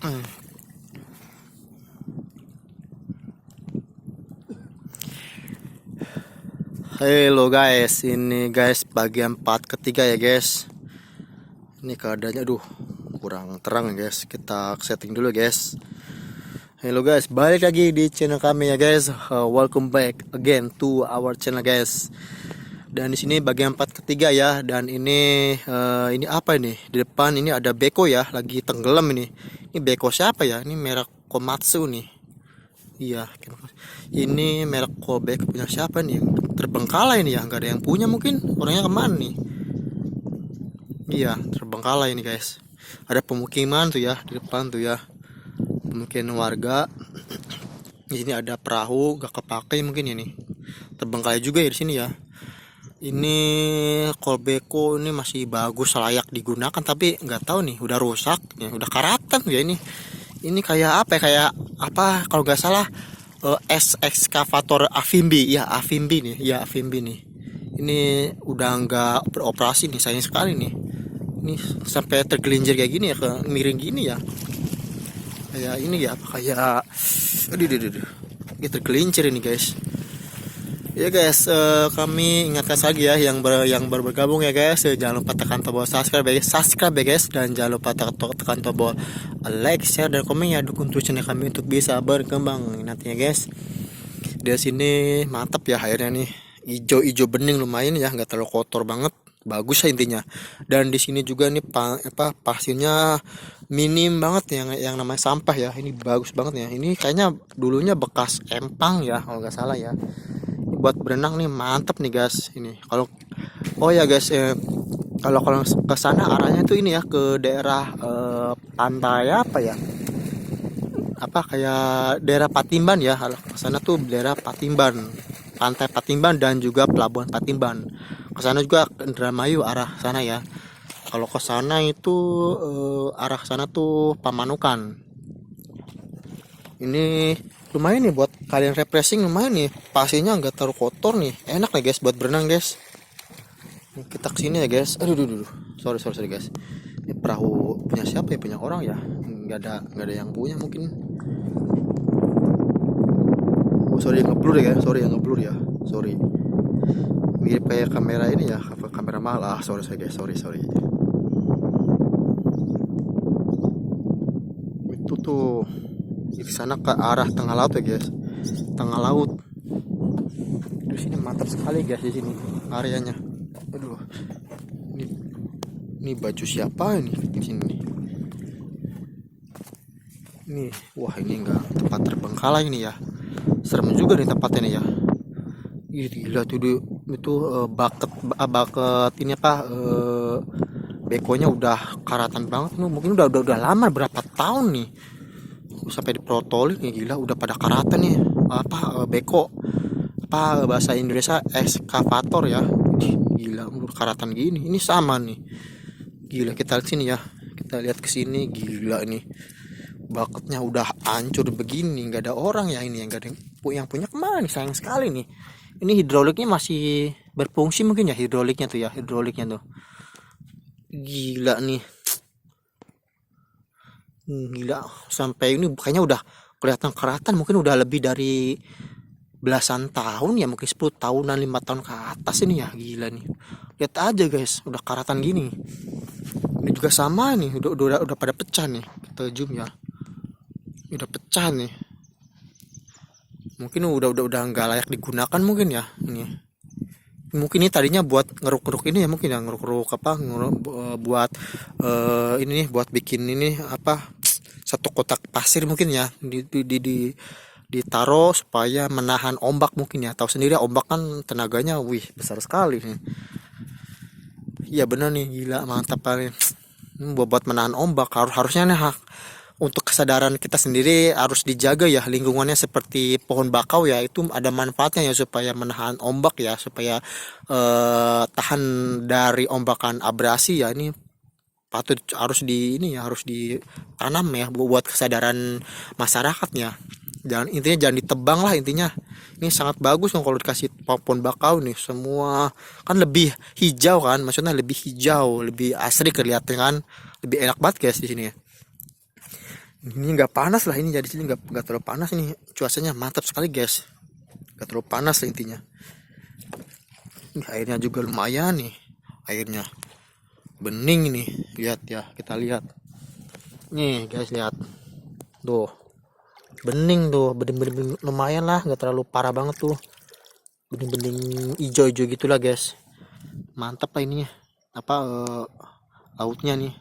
Halo guys, ini guys bagian part ketiga ya guys. Ini keadaannya kurang terang ya guys. Kita setting dulu guys. Halo guys, balik lagi di channel kami ya guys. Welcome back again to our channel guys. Dan di sini bagian part ketiga ya. Dan ini apa ini? Di depan ini ada beko ya, lagi tenggelam ini. Ini beko siapa ya? Ini merek Komatsu nih. Iya, ini merek Kobe punya siapa nih? Terbengkalai ini ya, nggak ada yang punya mungkin. Orangnya kemana nih? Iya, terbengkalai ini guys. Ada pemukiman tuh ya di depan tuh ya, pemukiman warga. Di sini ada perahu, nggak kepake mungkin ini. Terbengkalai juga ya di sini ya. Ini Kolbeko ini masih bagus, layak digunakan, tapi nggak tahu nih, udah rusak, ya, udah karatan ya ini. Ini kayak apa ya? Kayak apa? Kalau nggak salah ekskavator Avimbi ya, Avimbi nih, ya Avimbi nih. Ini udah nggak beroperasi nih, sayang sekali nih. Ini sampai tergelincir kayak gini ya, ke miring gini ya. Kayak ini ya, kayak aduh. Ini tergelincir ini guys. Ya guys, kami ingatkan lagi ya yang baru bergabung ya guys, jangan lupa tekan tombol subscribe ya guys, dan jangan lupa tekan tombol like, share, dan komen ya, dukung terus channel kami untuk bisa berkembang nantinya guys. Di sini mantap ya airnya nih, hijau bening lumayan ya, nggak terlalu kotor banget, bagus ya intinya. Dan di sini juga nih pasirnya minim banget yang namanya sampah ya, ini bagus banget ya. Ini kayaknya dulunya bekas empang ya kalau nggak salah ya. Buat berenang nih mantap nih guys ini. Kalau guys, kalau ke sana arahnya tuh ini ya, ke daerah pantai apa ya, apa kayak daerah Patimban ya. Ke sana tuh daerah Patimban, pantai Patimban, dan juga pelabuhan Patimban. Ke sana juga Indramayu arah sana ya. Kalau ke sana itu arah sana tuh Pamanukan. Ini lumayan nih buat kalian refreshing, lumayan nih, pasirnya nggak terlalu kotor nih, enak nih guys buat berenang guys. Nih, kita kesini ya guys. Aduh. Sorry guys. Ini perahu punya siapa ya? Punya orang ya? Nggak ada yang punya mungkin. Oh sorry yang ngeblur ya, sorry. Mirip kayak kamera ini ya, kamera mahal. Sorry guys, sorry. Itu tuh di sana ke arah tengah laut ya guys, tengah laut. Di sini mantap sekali guys, di sini areanya. Aduh, ini baju siapa ini di sini? Ini wah, ini enggak tempat terbengkalai ini ya, serem juga nih tempatnya nih ya. Gila tuh itu bucket ini apa, bekonya udah karatan banget nih, mungkin udah lama, berapa tahun nih sampai diprotolin nih, gila udah pada karatan nih. Beko apa bahasa Indonesia ekskavator ya, gila udah karatan gini. Ini sama nih, gila. Kita lihat sini ya, kita lihat ke sini, gila ini bucketnya udah hancur begini, nggak ada orang ya. Ini yang nggak ada yang punya kemana nih, sayang sekali nih. Ini hidroliknya masih berfungsi mungkin ya, hidroliknya tuh gila nih. Gila, sampai ini kayaknya udah kelihatan karatan, mungkin udah lebih dari belasan tahun ya, mungkin 10 tahunan, 5 tahun ke atas ini ya. Gila nih, lihat aja guys, udah karatan gini. Ini juga sama nih, udah pada pecah nih. Kita zoom ya, udah pecah nih. Mungkin udah nggak layak digunakan mungkin ya ini. Mungkin ini tadinya buat ngeruk-ngeruk ini ya, mungkin ya, buat ini nih, buat bikin ini apa, satu kotak pasir mungkin ya, ditaruh supaya menahan ombak mungkin ya. Tahu sendiri ombak kan tenaganya besar sekali nih. Iya bener nih, gila mantap kali. Buat menahan ombak, harusnya nih untuk kesadaran kita sendiri harus dijaga ya lingkungannya, seperti pohon bakau ya, itu ada manfaatnya ya, supaya menahan ombak ya, supaya tahan dari ombakan abrasi ya. Ini patut harus ditanam ya, buat kesadaran masyarakatnya. Jangan ditebang lah intinya. Ini sangat bagus kalau dikasih pohon bakau nih, semua kan lebih hijau kan, maksudnya lebih hijau, lebih asri kelihatannya kan, lebih enak banget guys di sini ya. Ini nggak panas lah ini, jadi sini nggak terlalu panas ini, cuacanya mantap sekali guys, nggak terlalu panas lah intinya. Ini airnya juga lumayan nih, airnya bening ini, lihat ya, kita lihat nih guys, lihat tuh, bening tuh, bening-bening lumayan lah, nggak terlalu parah banget tuh, bening-bening hijau-hijau gitulah guys, mantap lah ininya, apa lautnya nih.